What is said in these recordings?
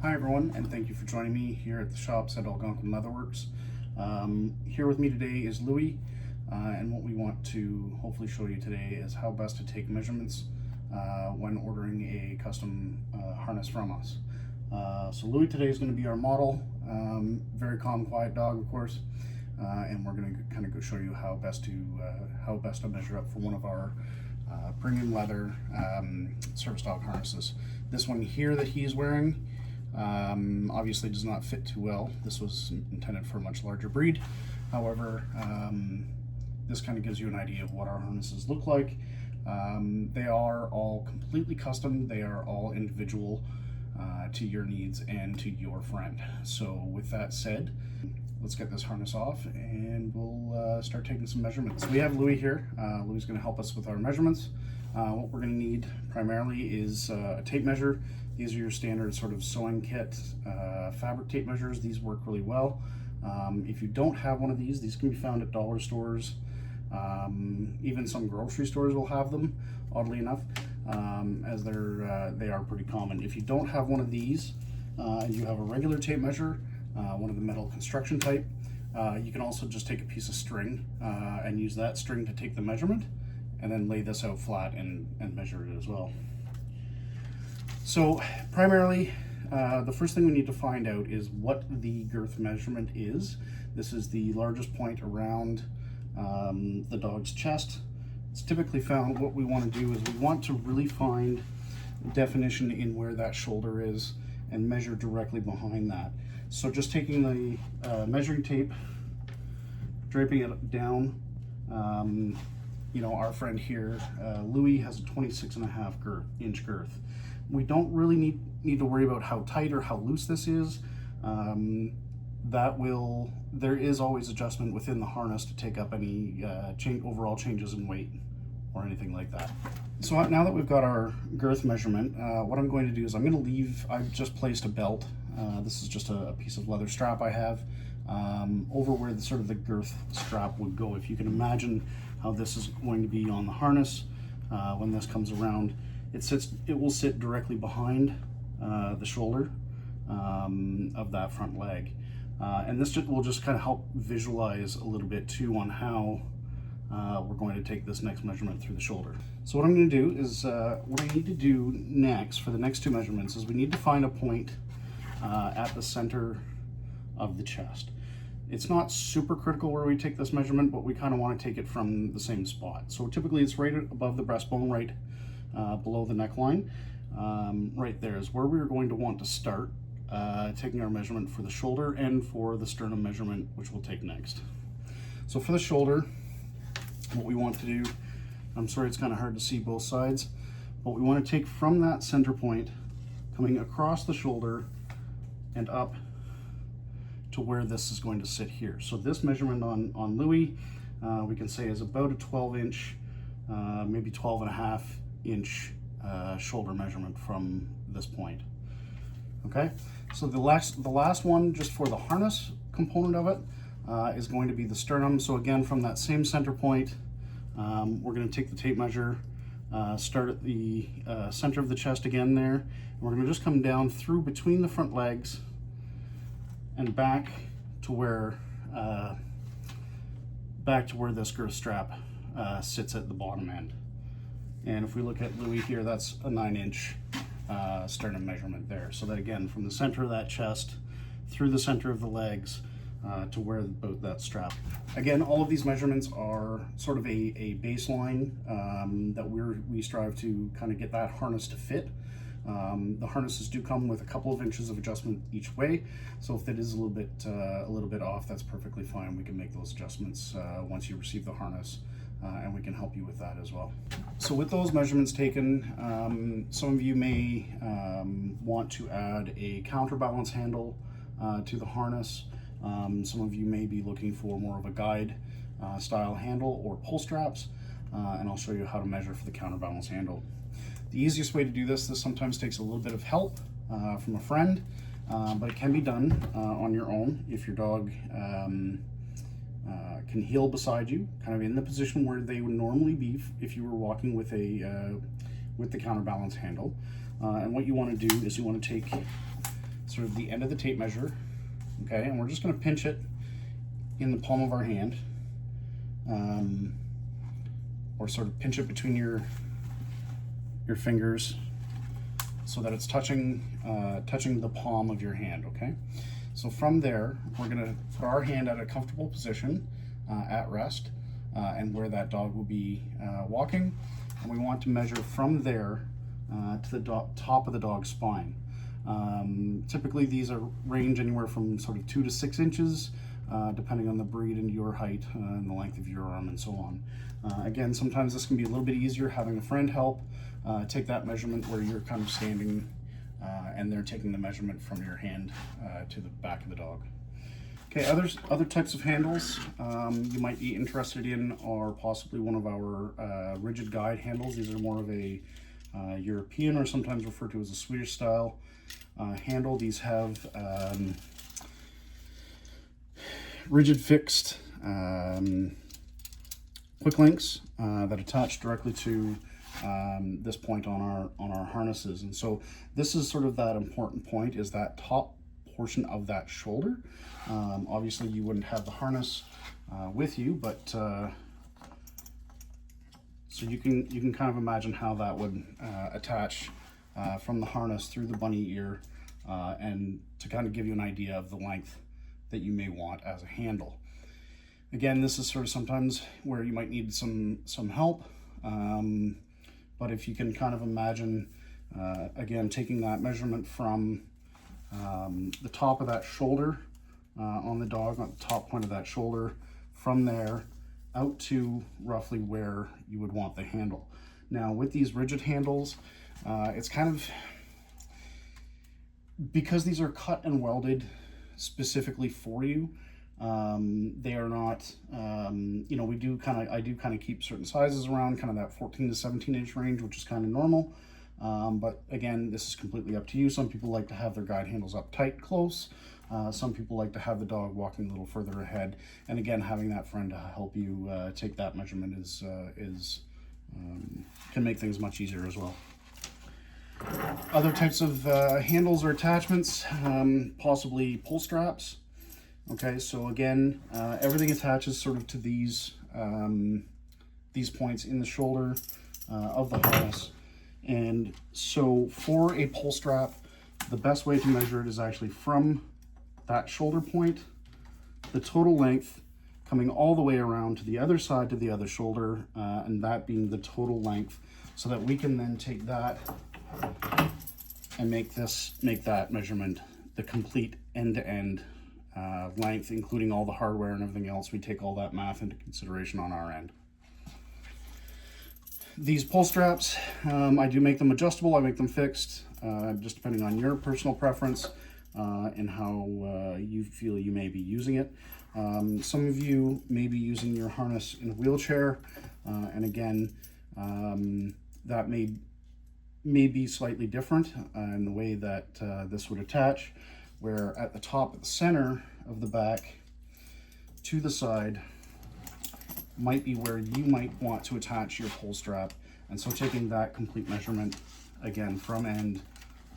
Hi everyone, and thank you for joining me here at the shops at Algonquin Leather Works. Here with me today is Louis, and what we want to hopefully show you today is how best to take measurements when ordering a custom harness from us. So Louis today is going to be our model, very calm, quiet dog, of course, and we're going to kind of go show you how best to measure up for one of our premium leather service dog harnesses. This one here that he's wearing obviously does not fit too well. This was intended for a much larger breed. However, this kind of gives you an idea of what our harnesses look like. They are all completely custom. They are all individual to your needs and to your friend. So with that said, let's get this harness off and we'll start taking some measurements. We have Louis here. Louis is going to help us with our measurements. What we're going to need primarily is a tape measure. These are your standard sort of sewing kit fabric tape measures. These work really well. If you don't have one of these can be found at dollar stores. Even some grocery stores will have them, oddly enough, as they are pretty common. If you don't have one of these and you have a regular tape measure, one of the metal construction type, you can also just take a piece of string and use that string to take the measurement and then lay this out flat and measure it as well. So primarily, the first thing we need to find out is what the girth measurement is. This is the largest point around the dog's chest. It's typically found. What we want to do is we want to really find definition in where that shoulder is and measure directly behind that. So just taking the measuring tape, draping it down, you know, our friend here, Louis, has a 26.5 inch girth. We don't really need to worry about how tight or how loose this is. There is always adjustment within the harness to take up any overall changes in weight or anything like that. So now that we've got our girth measurement, what I'm going to do is I've just placed a belt. This is just a piece of leather strap I have over where the girth strap would go. If you can imagine how this is going to be on the harness when this comes around, it will sit directly behind the shoulder of that front leg. And this will just kind of help visualize a little bit too on how we're going to take this next measurement through the shoulder. So what I'm going to do is, what I need to do next for the next two measurements is we need to find a point at the center of the chest. It's not super critical where we take this measurement, but we kind of want to take it from the same spot. So typically it's right above the breastbone, right below the neckline. Right there is where we're going to want to start taking our measurement for the shoulder and for the sternum measurement, which we'll take next. So for the shoulder, what we want to do, I'm sorry it's kind of hard to see both sides, but we want to take from that center point, coming across the shoulder and up to where this is going to sit here. So this measurement on Louis, we can say is about a 12-inch, maybe 12.5-inch shoulder measurement from this point. Okay, so the last one, just for the harness component of it, is going to be the sternum. So again, from that same center point, we're going to take the tape measure, start at the center of the chest again there, and we're going to just come down through between the front legs and back to where this girth strap sits at the bottom end. And if we look at Louis here, that's a 9-inch sternum measurement there. So that again, from the center of that chest through the center of the legs to where about that strap. Again, all of these measurements are sort of a baseline that we strive to kind of get that harness to fit. The harnesses do come with a couple of inches of adjustment each way, so if it is a little bit off, that's perfectly fine. We can make those adjustments once you receive the harness, and we can help you with that as well. So with those measurements taken, some of you may want to add a counterbalance handle to the harness. Some of you may be looking for more of a guide style handle or pull straps, and I'll show you how to measure for the counterbalance handle. The easiest way to do this sometimes takes a little bit of help from a friend, but it can be done on your own if your dog can heel beside you, kind of in the position where they would normally be if you were walking with the counterbalance handle. And what you want to do is you want to take sort of the end of the tape measure, okay, and we're just going to pinch it in the palm of our hand, or sort of pinch it between your fingers so that it's touching the palm of your hand, okay? So from there, we're going to put our hand at a comfortable position at rest, and where that dog will be walking, and we want to measure from there to the top of the dog's spine. Typically these range anywhere from sort of 2 to 6 inches, depending on the breed and your height and the length of your arm and so on. Again, sometimes this can be a little bit easier having a friend help take that measurement where you're kind of standing and they're taking the measurement from your hand to the back of the dog. Okay, other types of handles you might be interested in are possibly one of our rigid guide handles. These are more of a European, or sometimes referred to as a Swedish style handle. These have rigid fixed quick links that attach directly to this point on our harnesses. And so this is sort of that important point, is that top portion of that shoulder. Obviously you wouldn't have the harness with you, but so you can kind of imagine how that would attach from the harness through the bunny ear, and to kind of give you an idea of the length that you may want as a handle. Again, this is sort of sometimes where you might need some help, but if you can kind of imagine, again, taking that measurement from the top of that shoulder on the dog, on the top point of that shoulder, from there out to roughly where you would want the handle. Now with these rigid handles, it's kind of, because these are cut and welded specifically for you, they are not, you know, I do kind of keep certain sizes around kind of that 14 to 17 inch range, which is kind of normal. But again, this is completely up to you. Some people like to have their guide handles up tight, close. Some people like to have the dog walking a little further ahead. And again, having that friend to help you take that measurement can make things much easier as well. Other types of handles or attachments, possibly pull straps. Okay, so again, everything attaches sort of to these points in the shoulder of the harness. And so for a pull strap, the best way to measure it is actually from that shoulder point, the total length coming all the way around to the other side to the other shoulder, and that being the total length, so that we can then take that and make that measurement the complete end-to-end length, including all the hardware and everything else. We take all that math into consideration on our end. These pull straps, I do make them adjustable, I make them fixed, just depending on your personal preference and how you feel you may be using it. Some of you may be using your harness in a wheelchair, and again, that may be slightly different in the way that this would attach, where at the top, at the center of the back to the side might be where you might want to attach your pull strap. And so taking that complete measurement, again, from end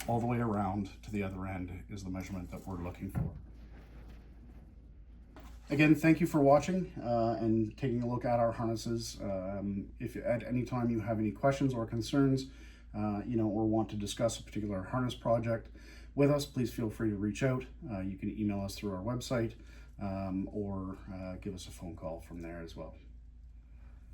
all the way around to the other end is the measurement that we're looking for. Again, thank you for watching and taking a look at our harnesses. If at any time you have any questions or concerns, or want to discuss a particular harness project with us, please feel free to reach out. You can email us through our website, or give us a phone call from there as well.